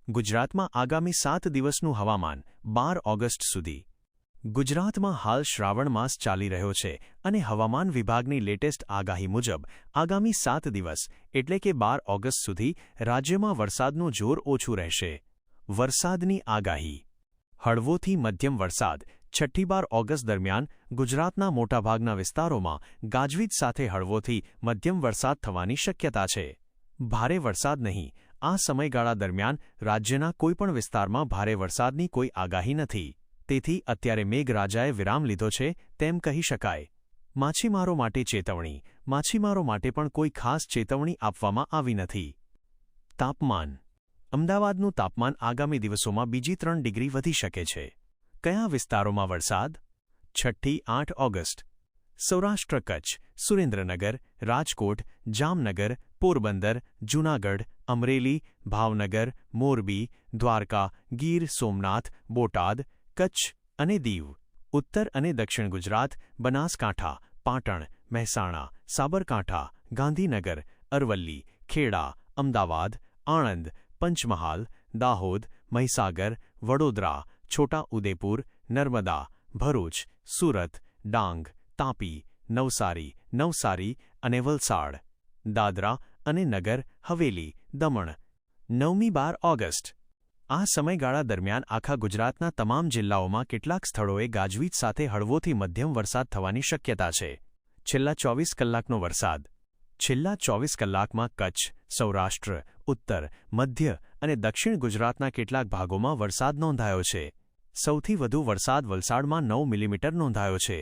ગુજરાતમાં આગામી 7 દિવસનું હવામાન 12 ઓગસ્ટ સુધી. ગુજરાતમાં હાલ શ્રાવણ માસ ચાલી રહ્યો છે અને હવામાન વિભાગની લેટેસ્ટ આગાહી મુજબ આગામી 7 દિવસ એટલે કે 12 ઓગસ્ટ સુધી રાજ્યમાં વરસાદનું જોર ઓછું રહેશે. વરસાદની આગાહી. હળવોથી મધ્યમ વરસાદ 6-12 ઓગસ્ટ દરમિયાન ગુજરાતના મોટાભાગના વિસ્તારોમાં ગાજવીજ સાથે હળવોથી મધ્યમ વરસાદ થવાની શક્યતા છે. ભારે વરસાદ નહીં. આ સમયગાળા દરમિયાન રાજ્યના કોઈપણ વિસ્તારમાં ભારે વરસાદની કોઈ આગાહી નથી. તેથી અત્યારે મેઘરાજાએ વિરામ લીધો છે તેમ કહી શકાય. માછીમારો માટે ચેતવણી. માછીમારો માટે પણ કોઈ ખાસ ચેતવણી આપવામાં આવી નથી. તાપમાન. અમદાવાદનું તાપમાન આગામી દિવસોમાં 2-3 ડિગ્રી વધી શકે છે. કયા વિસ્તારોમાં વરસાદ? 6-8 ઓગસ્ટ. સૌરાષ્ટ્ર કચ્છ, સુરેન્દ્રનગર, રાજકોટ, જામનગર, પોરબંદર, જૂનાગઢ, અમરેલી, ભાવનગર, મોરબી, દ્વારકા, ગીર સોમનાથ, બોટાદ, કચ્છ અને દીવ. ઉત્તર અને દક્ષિણ ગુજરાત, બનાસકાંઠા, પાટણ, મહેસાણા, સાબરકાંઠા, ગાંધીનગર, અરવલ્લી, ખેડા, અમદાવાદ, આણંદ, પંચમહાલ, દાહોદ, મહીસાગર, વડોદરા, છોટા ઉદેપુર, નર્મદા, ભરૂચ, સુરત, ડાંગ, તાપી, નવસારી અને વલસાડ. દાદરા અને નગર હવેલી, દમણ. 9-12 ઓગસ્ટ. આ સમયગાળા દરમિયાન આખા ગુજરાતના તમામ જિલ્લાઓમાં કેટલાક સ્થળોએ ગાજવીજ સાથે હળવોથી મધ્યમ વરસાદ થવાની શક્યતા છે. છેલ્લા 24 કલાકનો વરસાદ. છેલ્લા 24 કલાકમાં કચ્છ, સૌરાષ્ટ્ર, ઉત્તર, મધ્ય અને દક્ષિણ ગુજરાતના કેટલાક ભાગોમાં વરસાદ નોંધાયો છે. સૌથી વધુ વરસાદ વલસાડમાં 9 મિલીમીટર નોંધાયો છે.